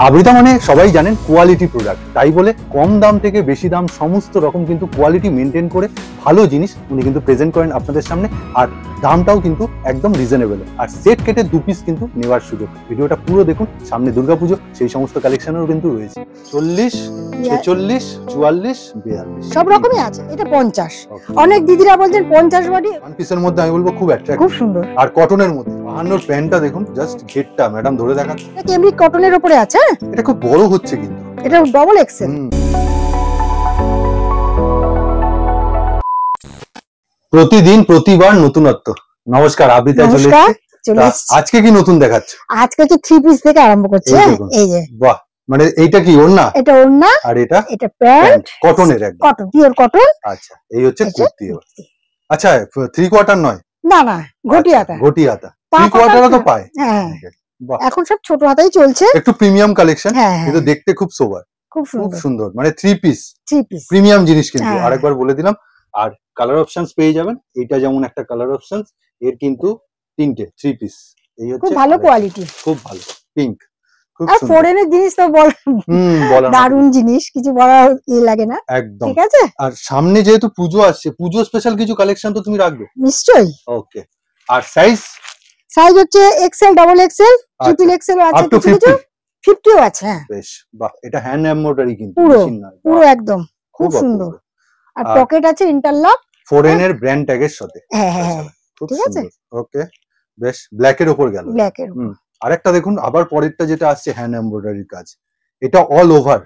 আবৃতা মানে সবাই জানেন কোয়ালিটি প্রোডাক্ট, তাই বলে কম দাম থেকে বেশি দাম সমস্ত রকম কিন্তু কোয়ালিটি মেনটেন করে ভালো জিনিস উনি কিন্তু প্রেজেন্ট করেন আপনাদের সামনে। আর দামটাও কিন্তু একদম রিজনেবল, আর সেট কেটে 2 পিস কিন্তু নেওয়ার সুযোগ। ভিডিওটা পুরো দেখুন, সামনে দুর্গাপুজো, সেই সমস্ত কালেকশনেরও কিন্তু রয়েছে। 40, 46, 44, 42 সব রকমই আছে। এটা 50। অনেক দিদিরা বলছেন 50 বডি। ওয়ান পিসের মধ্যে আমি বলবো খুব অ্যাট্রাক্টিভ, খুব সুন্দর। আর কটনের মধ্যে 52 প্যান্টটা দেখুন, জাস্ট ঘেরটা ম্যাডাম ধরে দেখাচ্ছে। এটা কেমব্রিক কটনের উপরে আছে। এটা খুব বড় হচ্ছে কিন্তু, এটা ডবল এক্সেল। প্রতিদিন প্রতিবার নতুনত্ব। নমস্কার, আবৃতা চলে এসেছে। আজকে কি নতুন দেখাচ্ছে? আজকে হচ্ছে 3 পিস থেকে আরম্ভ করছে। এই যে বাহ, মানে এইটা কি ওড়না? এটা ওড়না, আর এটা প্যান্ট কটনের, একদম কটন, পিওর কটন। আচ্ছা, এই হচ্ছে কুর্তি। আচ্ছা, 3 কোয়ার্টার নয়? না না, ঘটি হাতা। ঘটি হাতা 3 কোয়ার্টারও তো পায়। হ্যাঁ, এখন সব ছোট হাতাই চলছে। একটু প্রিমিয়াম কালেকশন, কিন্তু দেখতে খুব সোবার, খুব সুন্দর। মানে 3 পিস প্রিমিয়াম জিনিস কিন্তু, আরেকবার বলে দিলাম। আর কালার অপশনস পেয়ে যাবেন। এটা যেমন একটা কালার অপশনস, এর কিন্তু 3টে 3 পিস। এই হচ্ছে খুব ভালো কোয়ালিটি, খুব ভালো পিঙ্ক। আর ফরেনের জিনিস তো দারুণ জিনিস, কিছু বলার লাগে না। একদম ঠিক আছে। আর সামনে যেহেতু পুজো আসছে, পুজো স্পেশাল কিছু কালেকশন তো তুমি রাখবে নিশ্চয়ই। ওকে। আর সাইজ হচ্ছে XL, double XL, triple XL আছে, আপ টু 50ও আছে। হ্যাঁ, বেশ। বাহ, এটা হ্যান্ড এমব্রয়ডারি কিন্তু, পুরো একদম খুব সুন্দর। আর পকেট আছে ইন্টারলক, ফরেনের ব্র্যান্ড ট্যাগের সাথে। হ্যাঁ, ঠিক আছে। ওকে, বেশ। ব্ল্যাক এর উপর গেল। আরেকটা দেখুন, আবার পরেরটা যেটা আসছে হ্যান্ড এমব্রয়ডারির কাজ। এটা অল ওভার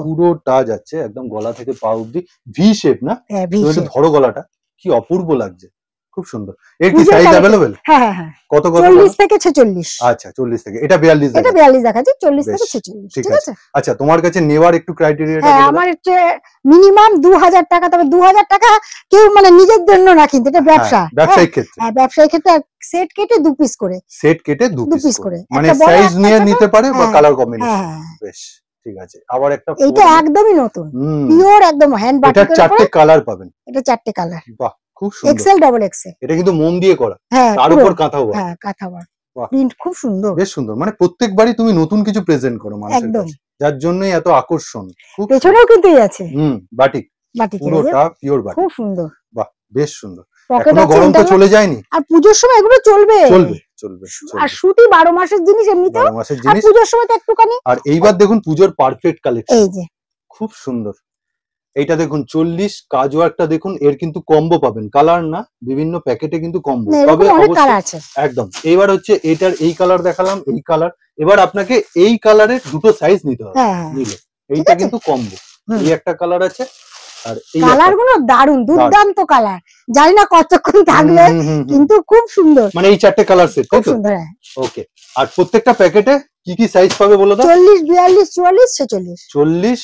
পুরোটা যাচ্ছে একদম গলা থেকে পা অবধি ভি শেপ না? ধরো গলাটা, কি অপূর্ব লাগছে, খুব সুন্দর। এর কি সাইজ अवेलेबल? হ্যাঁ, কত 40 থেকে 46। আচ্ছা, 40 থেকে, এটা 42 দেখাচ্ছে, 40 থেকে 46। ঠিক আছে। আচ্ছা, তোমার কাছে নেওয়ার একটু ক্রাইটেরিয়াটা? হ্যাঁ, আমার হচ্ছে মিনিমাম 2000 টাকা। তবে 2000 টাকা কেউ মানে নিজের জন্য না, কিন্তু এটা ব্যবসা, ব্যবসায়িক ক্ষেত্রে। হ্যাঁ, ব্যবসায়িক ক্ষেত্রে। সেট কেটে 2 পিস করে, মানে সাইজ নিয়ে নিতে পারে বা কালার কম্বিনেশন। বেশ, ঠিক আছে। আবার একটা, এটা একদমই নতুন, পিওর একদম হ্যান্ড বাটিক। এটা 4টে কালার পাবেন। এটা 4টে কালার। বাহ, খুব সুন্দর। XL, double XL. এটা কিন্তু মোম দিয়ে করা, তার উপর কাঁথা ওয়ার্ক। হ্যাঁ, কাঁথা ওয়ার্ক, প্রিন্ট খুব সুন্দর, বেশ সুন্দর। মানে প্রত্যেকবারই তুমি নতুন কিছু প্রেজেন্ট করো মানুষের কাছে, যার জন্যই এত আকর্ষণ। খুব পেছনেও কিন্তু আছে বাটিক, পুরোটা পিওর বাটিক, খুব সুন্দর। বাহ, বেশ সুন্দর। এখনো গরম তো চলে যায়নি, আর পূজোর সময় এগুলো চলবে। আর সুতি 12 মাসের জিনিস, এমনিতেও 12 মাসের জিনিস, পূজোর সময় তো একটুখানি। আর এইবার দেখুন পুজোর পারফেক্ট কালেকশন। এই যে খুব সুন্দর। এইটা দেখুন 40, কাজ ওয়ার্কটা দেখুন। এর কিন্তু কম্বো পাবেন, কালার না, বিভিন্ন প্যাকেটে কিন্তু কম্বো। তবে একদম। এবার হচ্ছে এটার এই কালার দেখালাম, এই কালার। এবার আপনাকে এই কালারের দুটো সাইজ নিতে হবে। নিলে এইটা কিন্তু কম্বো। এই একটা কালার আছে, আর এই কালার গুলো দারুণ, দুর্দান্ত কালার। জানি না কতক্ষণ থাকবে, কিন্তু খুব সুন্দর। মানে এই 4টে কালার সেট, তাই তো? ওকে। আর প্রত্যেকটা প্যাকেটে কি কি সাইজ পাবে বলো তো? 40, 42, 44, 46। 40,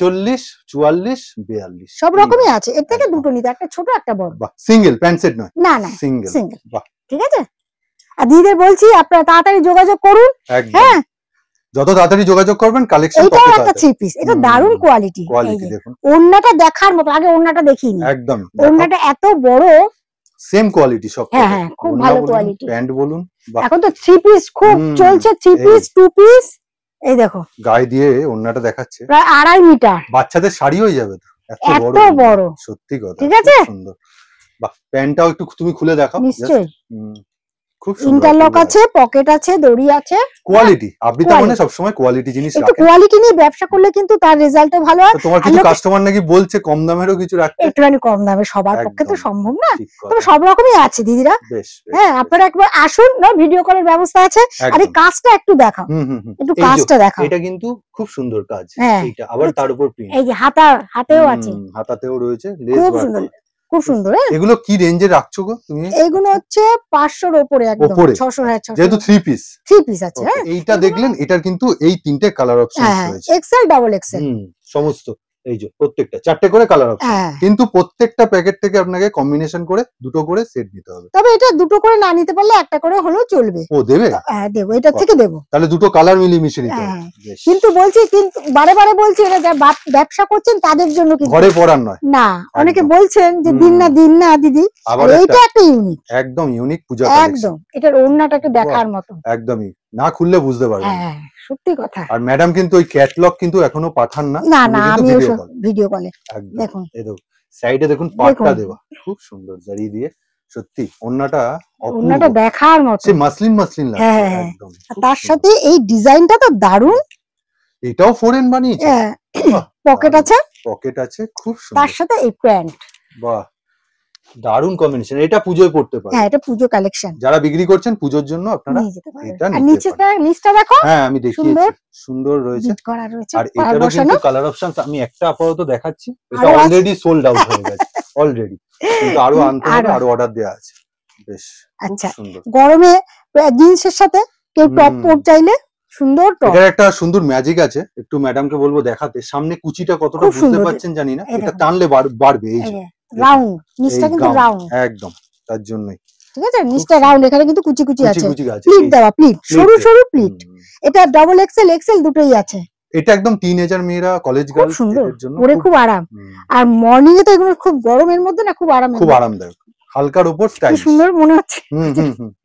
46, 44, 42 সব রকমই আছে। এর থেকে দুটো নিতে, একটা ছোট একটা বড়। বাহ, সিঙ্গেল প্যান্ট সেট নয়? না না, সিঙ্গেল। বাহ, ঠিক আছে। আর দিদিদের বলছি আপনারা তাড়াতাড়ি যোগাযোগ করুন। হ্যাঁ, যত তাড়াতাড়ি যোগাযোগ করবেন কালেকশন পাবেন। এটা একটা 3 পিস, এটা দারুণ কোয়ালিটি। দেখুন, ওড়নাটা দেখার মতো। আগে ওড়নাটা দেখিনি, একদম। ওড়নাটা এত বড়, সেম কোয়ালিটি সব। হ্যাঁ, খুব ভালো কোয়ালিটি। প্যান্ট বলুন, এখন তো 3 পিস খুব চলছে। 3 পিস, 2 পিস। এই দেখো, গায়ে দিয়ে ওড়নাটা দেখাচ্ছে, প্রায় 2.5 মিটার। বাচ্চাদের শাড়ি হয়ে যাবে তো, এত বড়। সত্যি কথা, ঠিক আছে। সুন্দর। বাহ, প্যান্টটাও একটু তুমি খুলে দেখাও। নিশ্চয়ই। খুব সুন্দর। ইন্টারলক আছে, পকেট আছে, দড়ি আছে। কোয়ালিটি, আবৃতা মানে সব সময় কোয়ালিটি জিনিস রাখে। একটু কোয়ালিটি নিয়ে ব্যবসা করলে কিন্তু তার রেজাল্টও ভালো হয়। তোমার কিছু কাস্টমার নাকি বলছে কম দামেরও কিছু রাখতে। একটুখানি কম দামে সবার পক্ষে তো সম্ভব না, তবে সব রকমই আছে দিদিরা। হ্যাঁ, আপনারা একবার আসুন, না ভিডিও কলের ব্যবস্থা আছে। আর এই কাজটা একটু দেখাও, একটু কাজটা দেখাও। এটা কিন্তু খুব সুন্দর কাজ। এটা আবার তার উপর প্রিন্ট। এই যে হাতেও আছে, হাতাতেও রয়েছে লেস খুব সুন্দর, খুব সুন্দর। এগুলো কি রেঞ্জে রাখছো গো তুমি? এগুলো হচ্ছে 500 এর উপরে, একদম 600। হ্যাঁ, 600, যেহেতু 3 পিস আছে। এইটা দেখলেন, এটার কিন্তু এই 3টে কালার অপশন রয়েছে, এক্সেল, ডাবল এক্সেল সমস্ত। এই যে প্রত্যেকটা 4টে করে কালার অপশন, কিন্তু প্রত্যেকটা প্যাকেট থেকে আপনাকে কম্বিনেশন করে দুটো করে সেট দিতে হবে। তবে এটা দুটো করে না নিতে পারলে একটা করে হলেও চলবে। ও দেবে? হ্যাঁ, দেবো, এটা থেকে দেবো। তাহলে দুটো কালার মিলিয়ে মিশিয়ে নিতে হবে। কিন্তু বলছি, কিন্তু বারে বারে বলছি, এটা যারা ব্যবসা করছেন তাদের জন্য, কিন্তু ঘরে পড়ার নয়। না, অনেকে বলছেন যে দিন না দিদি। এইটা একটা ইউনিক, একদম ইউনিক পূজা কালেকশন। একদম। এটার ওড়নাটা একটু দেখার মতো, একদমই না খুললে বুঝতে পারবেন। হ্যাঁ, সত্যি কথা। আর ম্যাডাম কিন্তু ওই ক্যাটালগ কিন্তু এখনো পাঠান না, না না, আমি ভিডিও কলে দেখুন। এই দেখুন সাইডে দেখুন পাটটা দেওয়া খুব সুন্দর জারি দিয়ে, সত্যি ওন্নাটা দেখার মতো, সে মাসলিন মাসলিন লাগছে একদম। তার সাথে এই ডিজাইনটা তো দারুণ, এটাও ফরেন বানিয়েছে, পকেট আছে খুব সুন্দর, তার সাথে এই প্যান্ট, বাহ দারুণ কম্বিনেশন। এটা পূজোয় পড়তে পারে, এটা পূজো কালেকশন, যারা বিক্রি করছেন পূজোর জন্য আপনারা এটা নিতে পারেন। নিচটা দেখো, আমি দেখিয়েছি, সুন্দর রয়েছে। আর এটারও কিন্তু কালার অপশন আমি একটা আপাতত দেখাচ্ছি, এটা অলরেডি সোল্ড আউট হয়ে গেছে অলরেডি, কিন্তু আরো আনতে হবে, আরো অর্ডার দেওয়া আছে। বেশ আচ্ছা, গরমে জিন্সের সাথে কেউ টপ পর চাইলে সুন্দর টপ। এটার একটা সুন্দর ম্যাজিক আছে, একটু ম্যাডামকে বলবো দেখাতে। সামনে কুচিটা কতটা বুঝতে পারছেন জানি না, এটা টানলে বাড়বে, এই যে রাউন্ড, নিচটা কিন্তু রাউন্ড একদম, তার জন্যই ঠিক আছে, নিচটা রাউন্ড, এখানে কিন্তু কুচি কুচি আছে, প্লিট দেওয়া, প্লিট সরু সরু প্লিট। এটা ডাবল এক্সেল এক্সেল দুটোই আছে। এটা একদম টিনেজার মেয়েরা, কলেজ গার্লস এর জন্য পরে খুব আরাম। আর মর্নিং এ তো এগুলো খুব গরমের মধ্যে না, খুব আরামদায়ক, হালকার উপর স্টাইল, সুন্দর মনে হচ্ছে,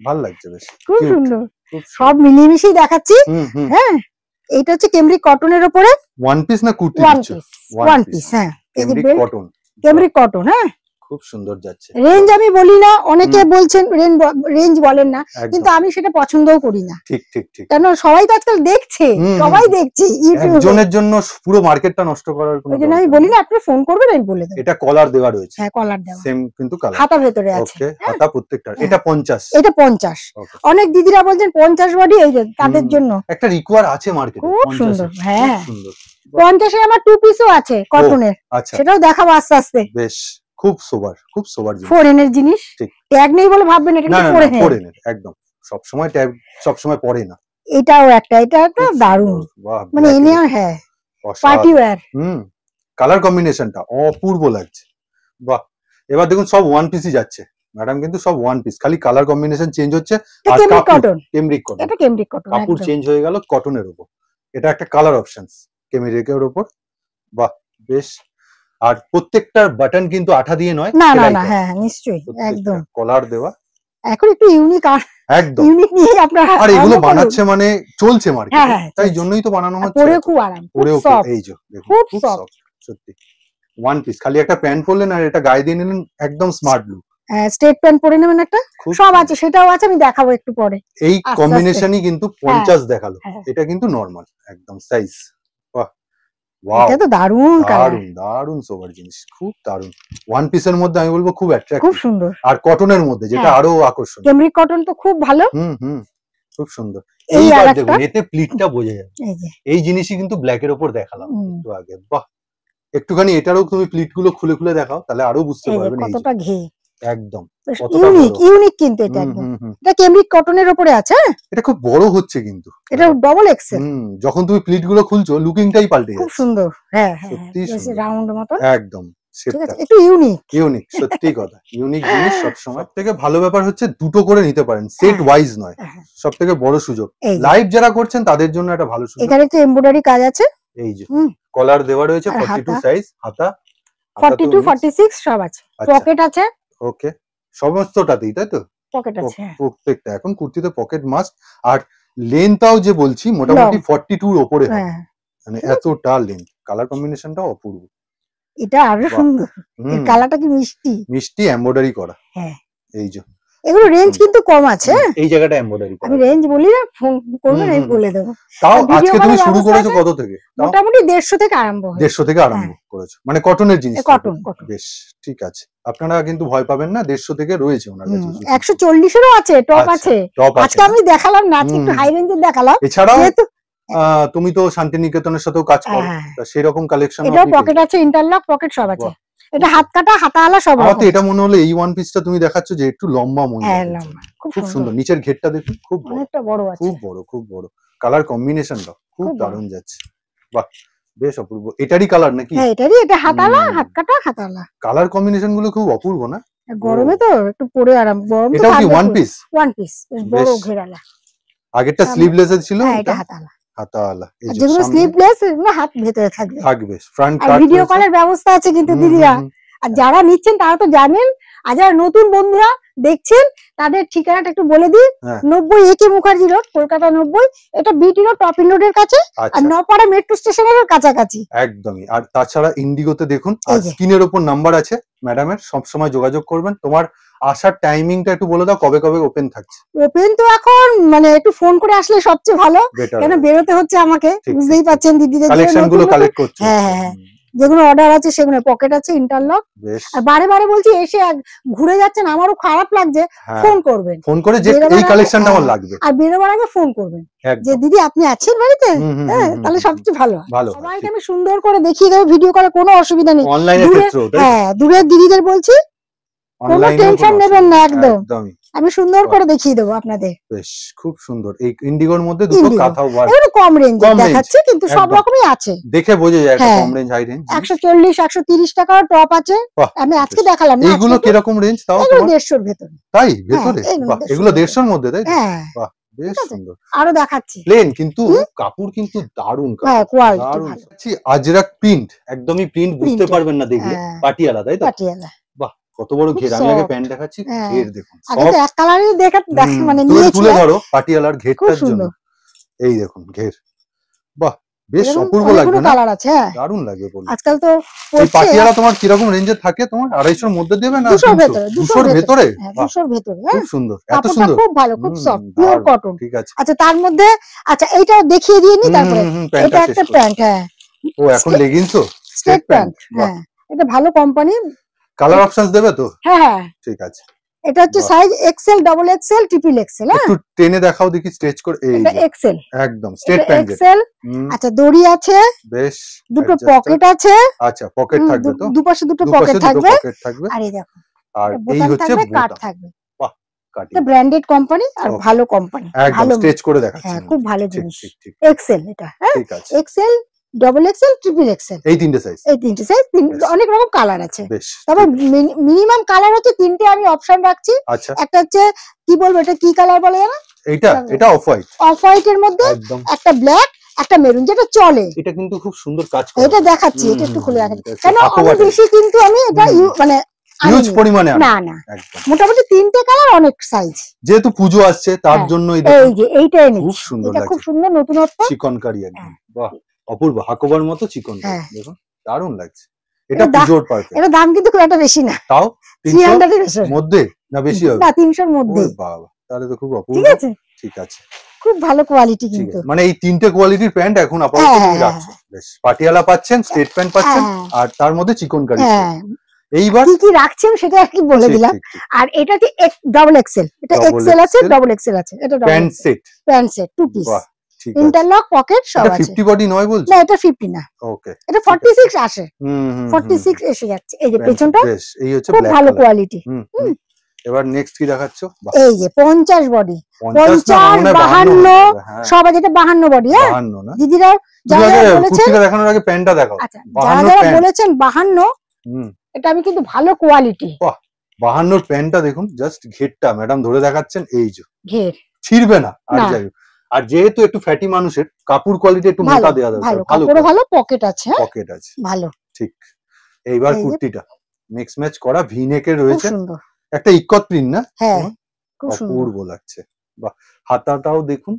ভালো লাগছে বেশ, খুব সুন্দর। সব মিলিয়ে মিশিয়ে দেখাচ্ছি। হ্যাঁ, এটা হচ্ছে কেমব্রিক কটনের উপরে ওয়ান পিস না কুর্তি, ওয়ান পিস, হ্যাঁ কেমব্রিক কটন, হ্যাঁ খুব সুন্দর যাচ্ছে। রেঞ্জ আমি বলি না, অনেকে বলছেন রেঞ্জ বলেন না, কিন্তু আমি সেটা পছন্দও করি না। ঠিক ঠিক ঠিক, কারণ সবাই তো আজকাল দেখছে, সবাই দেখছে, একজনের জন্য পুরো মার্কেটটা নষ্ট করার কোনো জন্য আমি বলি না, আপনি ফোন করবেন, আমি বলে দেব। এটা কলার দেওয়া রয়েছে, হ্যাঁ কলার দেওয়া, সেম কিন্তু কালার, হাতা ভেতরে আছে, ওকে হাতা প্রত্যেকটা। এটা 50, এটা 50। অনেক দিদিরা বলছেন 50 বডি, এই যে তাদের জন্য একটা রিকোয়ার আছে মার্কেটে, খুব সুন্দর। হ্যাঁ 50 এ আমার 2 পিসও আছে কটনের, সেটাও দেখাবো আস্তে আস্তে। বেশ খুব সোবার জিনিস, ফরেনের জিনিস, ট্যাগ নেই বলে ভাববেন এটা কিন্তু ফরেনের, একদম সব সময় ট্যাগ সব সময় পরে না। এটাও এটা একটা দারুণ, মানে এনে হ্যাঁ পার্টি ওয়্যার, কালার কম্বিনেশনটা অপূর্ব লাগছে, বাহ। এবার দেখুন সব ওয়ান পিসই যাচ্ছে ম্যাডাম, কিন্তু সব ওয়ান পিস, খালি কালার কম্বিনেশন চেঞ্জ হচ্ছে। আর কেমব্রিক কটন, এটা কেমব্রিক কটন, কাপড় চেঞ্জ হয়ে গেল কটনের উপর, এটা একটা কালার অপশনস কেমব্রিকের উপর, বাহ বেশ। আর প্রত্যেকটার বাটন কিন্তু আঠা দিয়ে নয়, না না না, হ্যাঁ নিশ্চয়ই, একদম কলার দেওয়া। এখন একটু ইউনিক, আর একদম ইউনিক নিয়ে আপনারা, আর এগুলো বানাচ্ছে মানে চলছে মার্কেটে, তাই জন্যই তো বানানো হচ্ছে। পরে খুব আরাম, পরেও এই যে দেখুন খুব সফট, সত্যি ওয়ান পিস, খালি একটা প্যান্ট পরলেন আর এটা গায়ে দিয়ে নিলেন, একদম স্মার্ট লুক। স্ট্রেট প্যান্ট পরে নেবেন একটা, সব আছে, সেটাও আছে, আমি দেখাবো একটু পরে। এই কম্বিনেশনই কিন্তু 50 দেখালো, এটা কিন্তু নরমাল একদম সাইজ। বাহ ওয়াও, এটা তো দারুণ কালার, দারুণ সোবার জিনিস, খুব দারুণ। ওয়ান পিসের মধ্যে আমি বলবো খুব অ্যাট্রাক্টিভ, খুব সুন্দর। আর কটনের মধ্যে যেটা আরো আকর্ষণীয়, কেমব্রিক কটন তো খুব ভালো, খুব সুন্দর। এইবার দেখুন এতে প্লিটটা বোঝা যায়, এই জিনিসই কিন্তু ব্ল্যাক এর উপর দেখালাম একটু আগে। বাহ, একটুখানি এটারও তুমি প্লিট গুলো খুলে খুলে দেখাও, তাহলে আরো বুঝতে পারবেন কতটা ঘে, একদম ইউনিক কিন্তু এটা একদম। এটা কেমব্রিক কটনের উপরে আছে, এটা খুব বড় হচ্ছে কিন্তু, এটা ডবল এক্সেল। যখন তুমি প্লিট গুলো খুলছো লুকিংটাই পাল্টে যাচ্ছে, খুব সুন্দর। হ্যাঁ হ্যাঁ, রাউন্ড মতন একদম, একটু ইউনিক, সত্যি কথা। ইউনিক জিনিস সবসময় থেকে ভালো ব্যাপার হচ্ছে দুটো করে নিতে পারেন, সেট ওয়াইজ নয়, সব থেকে বড় সুযোগ। লাইভ যারা করছেন তাদের জন্য একটা ভালো সুযোগ। এখানে একটু এমব্রয়ডারি কাজ আছে, এই যে কলার দেওয়া রয়েছে, 42 সাইজ, হাতা 42 46 সব আছে, পকেট আছে, ওকে সমস্তটাতেই, তাই তো পকেট আছে প্রত্যেকটা। এখন কুর্তিতে পকেট মাস্ট, আর লেন্থটাও যে বলছি মোটামুটি 42 এর উপরে হবে, মানে এতটা লেন্থ। কালার কম্বিনেশনটাও অপূর্ব, এটা আরো সুন্দর, এই কালারটা কি মিষ্টি মিষ্টি, এমব্রয়ডারি করা। হ্যাঁ এই যে এগুলো রেঞ্জ কিন্তু কম আছে, এই জায়গাটা এমব্রয়ডারি করা। আমি রেঞ্জ বলি না, ফোন করবেন আমি বলে দেব। তাও আজকে তুমি শুরু করেছো কত থেকে? মোটামুটি 150 থেকে আরম্ভ হয়, 150 থেকে আরম্ভ করেছো, মানে কটনের জিনিস, কটন। বেশ ঠিক আছে, আপনারা কিন্তু ভয় পাবেন না, 150 থেকে রয়েছে ওনার কাছে। 140 এরও আছে, টপ আছে। আজকে আমি দেখালাম না, আজকে একটু হাই রেঞ্জের দেখালাম। এছাড়াও তুমি তো শান্তিনিকেতনের সাথেও কাজ করো, সেই রকম কালেকশন, এটা পকেট আছে, ইন্টারলক পকেট সব আছে। এটা হাত কাটা হাতাওয়ালা সব আছে। আমার এটা মনে হলো এই ওয়ান পিসটা তুমি দেখাচ্ছ যে একটু লম্বা মনে হয়, খুব সুন্দর। নিচের ঘেরটা দেখুন, খুব অনেকটা বড় আছে, খুব বড়, খুব বড়। কালার কম্বিনেশনটা খুব দারুণ যাচ্ছে, বাহ বেশ অপূর্ব। এটারই কালার নাকি? হ্যাঁ এটারই, এটা হাতাওয়ালা, হাত কাটা হাতাওয়ালা। কালার কম্বিনেশন গুলো খুব অপূর্ব না? গরমে তো একটু পরে আরাম, গরম তো। এটা কি ওয়ান পিস? ওয়ান পিস, বড় ঘেরালা। আগেরটা স্লিভলেস ছিল, এটা হাতাওয়ালা। হাতাওয়ালা, এই যে যেগুলো স্লিভলেস, এগুলো হাত ভেতরে থাকবে, ফ্রন্ট কাট। ভিডিও কলের ব্যবস্থা আছে কিন্তু দিদিরা, আর যারা নিচ্ছেন তারা তো জানেন, আর যারা নতুন বন্ধুরা দেখছেন তাদের ঠিকানাটা একটু বলে দিই। 90 একে মুখার্জি রোড, কলকাতা 90। এটা বিটি রোড, টপিন রোডের কাছে, আর নপাড়া মেট্রো স্টেশনের কাছাকাছি একদমই। আর তাছাড়া ইন্ডিগোতে দেখুন, আর স্ক্রিনের উপর নাম্বার আছে ম্যাডামের, সব সময় যোগাযোগ করবেন। তোমার আসার টাইমিংটা একটু বলে দাও, কবে কবে ওপেন থাকছে? ওপেন তো এখন মানে একটু ফোন করে আসলে সবচেয়ে ভালো, কেন বেরোতে হচ্ছে আমাকে, বুঝতেই পাচ্ছেন দিদিদের কালেকশনগুলো কালেক্ট করছো। হ্যাঁ, যেগুলো অর্ডার আছে সেগুলো পকেট আছে, ইন্টারলক। আর বারে বারে বলছি এসে ঘুরে যাচ্ছেন, আমারও খারাপ লাগছে, ফোন করবেন, ফোন করে যে এই কালেকশনটা আমার লাগবে, আর বেরোবার আগে ফোন করবেন যে দিদি আপনি আছেন বাড়িতে, হ্যাঁ তাহলে সবচেয়ে ভালো। সবাইকে আমি সুন্দর করে দেখিয়ে দেবো, ভিডিও করে কোনো অসুবিধা নেই। হ্যাঁ, দূরের দিদিদের বলছি কোনো টেনশন নেবেন না, একদম আমি সুন্দর করে দেখিয়ে দেবো আপনাদের। বেশ, খুব সুন্দর। এই ইন্ডিগোর মধ্যে দুটো কাঁথা ওয়ার্ক, একটু কম রেঞ্জে দেখাচ্ছি, কিন্তু সব রকমই আছে, দেখে বোঝা যায় একটা কম রেঞ্জ হাই রেঞ্জ। 140 130 টাকার টপ আছে, আমি আজকে দেখালাম না। এইগুলো কি রকম রেঞ্জ? তাও এগুলো 150 এর ভেতরে। তাই ভেতরে? বাহ, এগুলো 150 এর মধ্যে, তাই? বাহ, বেশ সুন্দর। আরো দেখাচ্ছি প্লেন, কিন্তু কাপড় কিন্তু দারুণ কাপড়, হ্যাঁ কোয়ালিটি ভালো। আজরাক প্রিন্ট, একদমই প্রিন্ট বুঝতে পারবেন না দেখলে, পাটিয়ালা, তাই তো? পাটিয়ালা। বাহ, কত বড় ঘের। আমি আগে প্যান্ট দেখাচ্ছি, ঘের দেখুন, আগে তো এক কালারই মানে নিয়েছি, তুলে ধরো পাটিয়ালার ঘেরটার জন্য। এই দেখুন ঘের, বাহ বেশ অপূর্ব লাগবে না? কালার আছে, দারুণ লাগবে বলুন। আজকাল তো এই পাটিয়ালা তোমার কি রকম রেঞ্জে থাকে? তোমার 250 এর মধ্যে দেবে না? 200 এর ভেতরে। 200 এর ভেতরে? 200 এর ভেতরে। খুব সুন্দর, এত সুন্দর, খুব ভালো, খুব সফট, পিওর কটন। ঠিক আছে। আচ্ছা, তার মধ্যে আচ্ছা এইটাও দেখিয়ে দিয়ে নি, তারপরে এটা একটা প্যান্ট। হ্যাঁ, ও এখন লেগিংসও স্ট্রেট প্যান্ট। হ্যাঁ, এটা ভালো কোম্পানি। কালার অপশনস দেবে তো? হ্যাঁ, ঠিক আছে। এটা হচ্ছে size Excel, double XL, triple Excel. একটু টেনে দেখাও দেখি, স্ট্রেচ করে। এই এটা এক্সেল, একদম স্ট্রেট প্যান্ট এক্সেল। আচ্ছা, দড়ি আছে, বেশ, দুটো পকেট আছে। আচ্ছা, পকেট থাকবে তো? দুপাশে দুটো পকেট থাকবে। আর এই দেখো, আর এই হচ্ছে কাট থাকবে। বাহ, কাট। এটা ব্র্যান্ডেড কোম্পানি আর ভালো কোম্পানি, ভালো স্ট্রেচ করে দেখাচ্ছেন। হ্যাঁ, খুব ভালো জিনিস। এক্সেল এটা, হ্যাঁ ঠিক আছে। XL, double XL, triple XL, এই তিনটে সাইজ। এই তিনটে সাইজ, অনেক রকম কালার আছে। বেশ, তবে মিনিমাম কালার হচ্ছে তিনটে, আমি অপশন রাখছি। আচ্ছা, একটা হচ্ছে কি বলবো, এটা কি কালার বলে জানো? এটা অফ হোয়াইট। অফ হোয়াইট এর মধ্যে একটা ব্ল্যাক, একটা মেরুন, যেটা চলে। এটা কিন্তু খুব সুন্দর কাজ করে। এটা দেখাচ্ছি, এটা একটু খুলে রাখি, কেন অনেক বেশি কিন্তু আমি এটা মানে হিউজ পরিমাণে না না, মোটামুটি তিনটে কালার, অনেক সাইজ। যেহেতু পুজো আসছে তার জন্য এই যে এইটা এনেছি, খুব সুন্দর, এটা খুব সুন্দর নতুনত্ব, চিকনকারি একদম। বাহ, অপূর্ব, হাকোবার মতো চিকন, দেখুন দারুণ লাগছে। এটা পুজোর পারফেক্ট। এটা দাম কিন্তু খুব একটা বেশি না, তাও 300 এর মধ্যে না বেশি হবে? না, 300 এর মধ্যে। বাবা, তাহলে তো খুব অপূর্ব। ঠিক আছে, ঠিক আছে, খুব ভালো কোয়ালিটি কিন্তু। মানে এই তিনটে কোয়ালিটির প্যান্ট এখন আপাতত তুমি রাখছো। বেশ, পাটিয়ালা পাচ্ছেন, স্ট্রেট প্যান্ট পাচ্ছেন, আর তার মধ্যে চিকনকারি। এইবার কি কি রাখছেন সেটা আর কি বলে দিলাম। আর এটা হচ্ছে ডাবল এক্সেল, এটা এক্সেল আছে, ডাবল এক্সেল আছে। এটা pant set, pant set, two piece, interlock, pocket সব আছে। 50 বডি নয় বলছো? না, এটা 50 না, ওকে, এটা 46 আসে। 46 এসে যাচ্ছে। এই যে পেছনটা, বেশ, এই হচ্ছে খুব ভালো কোয়ালিটি। এবার নেক্সট কি দেখাচ্ছো? এই যে 50 বডি, 50 52 সব আছে। এটা 52 বডি। হ্যাঁ, 52 না দিদিরা যারা বলেছেন, কুর্তিটা দেখানোর আগে প্যান্টটা দেখাও। আচ্ছা, যারা বলেছেন 52, এটা আমি কিন্তু ভালো কোয়ালিটি। বাহ, 52 এর প্যান্টটা দেখুন, জাস্ট ঘেরটা ম্যাডাম ধরে দেখাচ্ছেন, এই যে ঘের ছিড়বে না। আর যাই, আর যেহেতু একটু ফ্যাটি মানুষের, কাপড় কোয়ালিটি একটু মোটা দেয়া দরকার। ভালো ভালো পকেট আছে, পকেট আছে ভালো। ঠিক। এইবার কুর্তিটা মিক্স ম্যাচ করা ভি নেকের রয়েছে, সুন্দর একটা ইকত প্রিন্ট না? হ্যাঁ, খুব সুন্দর, অপূর্ব লাগছে। বাহ, হাতাটাও দেখুন,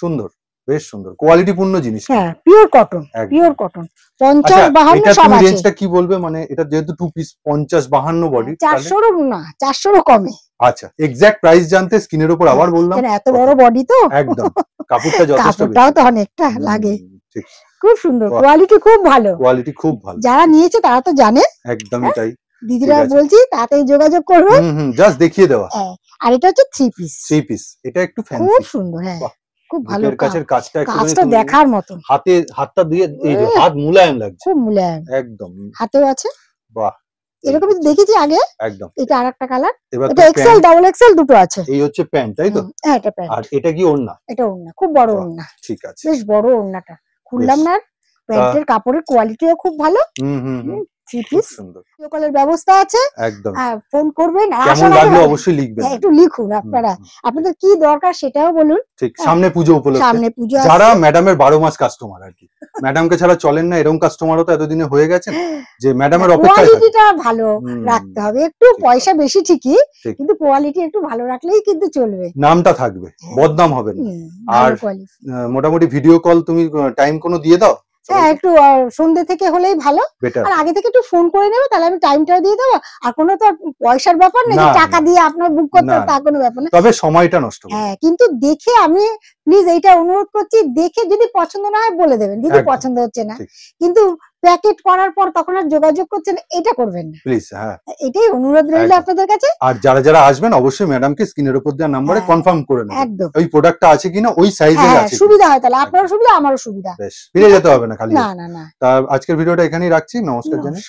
সুন্দর, বেশ সুন্দর, কোয়ালিটিপূর্ণ জিনিস। হ্যাঁ, পিওর কটন, পিওর কটন। 50 52 সব আছে। রেঞ্জটা কি বলবে? মানে এটা যেহেতু টু পিস 50 52 বডি, 400 না, 400 কমে। আচ্ছা, এক্সাক্ট প্রাইস জানতে স্ক্রিনের উপর আবার বললাম, এত বড় বডি তো একদম কাপড়টা যথেষ্ট, কাপড়টাও তো অনেকটা লাগে। ঠিক, খুব সুন্দর, কোয়ালিটি খুব ভালো, কোয়ালিটি খুব ভালো। যারা নিয়েছে তারা তো জানে। একদমই তাই। দিদিরা বলছি তাড়াতাড়ি যোগাযোগ করবে। জাস্ট দেখিয়ে দেওয়া। আর এটা হচ্ছে 3 পিস। 3 পিস, এটা একটু ফ্যান্সি, খুব সুন্দর। হ্যাঁ, খুব ভালো কাজটা দেখার মতো। হাতটা দিয়ে এই যে হাত মুলায়ম লাগছে, খুব মুলায়ম একদম। হাতেও আছে। বাহ, এরকম দেখেছি আগে একদম। এটা আরেকটা কালার। এটা এক্সেল, ডাবল এক্সেল দুটো আছে। এই হচ্ছে প্যান্ট, তাই তো? হ্যাঁ, এটা প্যান্ট। আর এটা কি ওড়না? এটা ওড়না, খুব বড় ওড়না। ঠিক আছে, বেশ বড় ওড়নাটা। খুললাম না, প্যান্টের কাপড়ের কোয়ালিটিও খুব ভালো। 3 পিস, সুন্দর লোকালের ব্যবস্থা আছে। একদম, ফোন করবেন, কেমন লাগলো অবশ্যই লিখবেন। একটু লিখুন আপনারা, আপনাদের কি দরকার সেটাও বলুন। ঠিক, সামনে পুজো উপলক্ষে, সামনে পুজো, যারা ম্যাডামের 12 মাস কাস্টমার আর কি, ম্যাডামকে ছাড়া চলেন না, এরকম কাস্টমারও তো এতদিনে হয়ে গেছে যে ম্যাডামের অপেক্ষায় কোয়ালিটিটা ভালো রাখতে হবে, একটু পয়সা বেশি ঠিকই, কিন্তু কোয়ালিটি একটু ভালো রাখলেই কিন্তু চলবে, নামটা থাকবে, বদনাম হবে না। আর মোটামুটি ভিডিও কল তুমি টাইম কোনো দিয়ে দাও? হ্যাঁ, একটু সন্ধ্যে থেকে হলেই ভালো, আর আগে থেকে একটু ফোন করে নেবে, তাহলে আমি টাইমটাও দিয়ে দেবো। আর কোনো তো পয়সার ব্যাপার নেই, টাকা দিয়ে আপনার বুক করতে তা কোনো ব্যাপার না, তবে সময়টা নষ্ট। হ্যাঁ, কিন্তু দেখে আমি প্লিজ এইটা অনুরোধ করছি, দেখে যদি পছন্দ না হয় বলে দেবেন দিদি পছন্দ হচ্ছে না, কিন্তু প্যাকেট করার পর তখন আর যোগাযোগ করছেন এটা করবেন না প্লিজ। হ্যাঁ, এটাই অনুরোধ রইল আপনাদের কাছে। আর যারা যারা আসবেন অবশ্যই ম্যাডামকে স্ক্রিনের উপর দেওয়া নম্বরে কনফার্ম করে নেবেন একদম ওই প্রোডাক্টটা আছে কিনা, ওই সাইজে আছে, সুবিধা হয় তাহলে আপনারও সুবিধা আমারও সুবিধা, বেশ ফিরে যেতে হবে না খালি। না না না। তা আজকের ভিডিওটা এখানেই রাখছি, নমস্কার জানাই।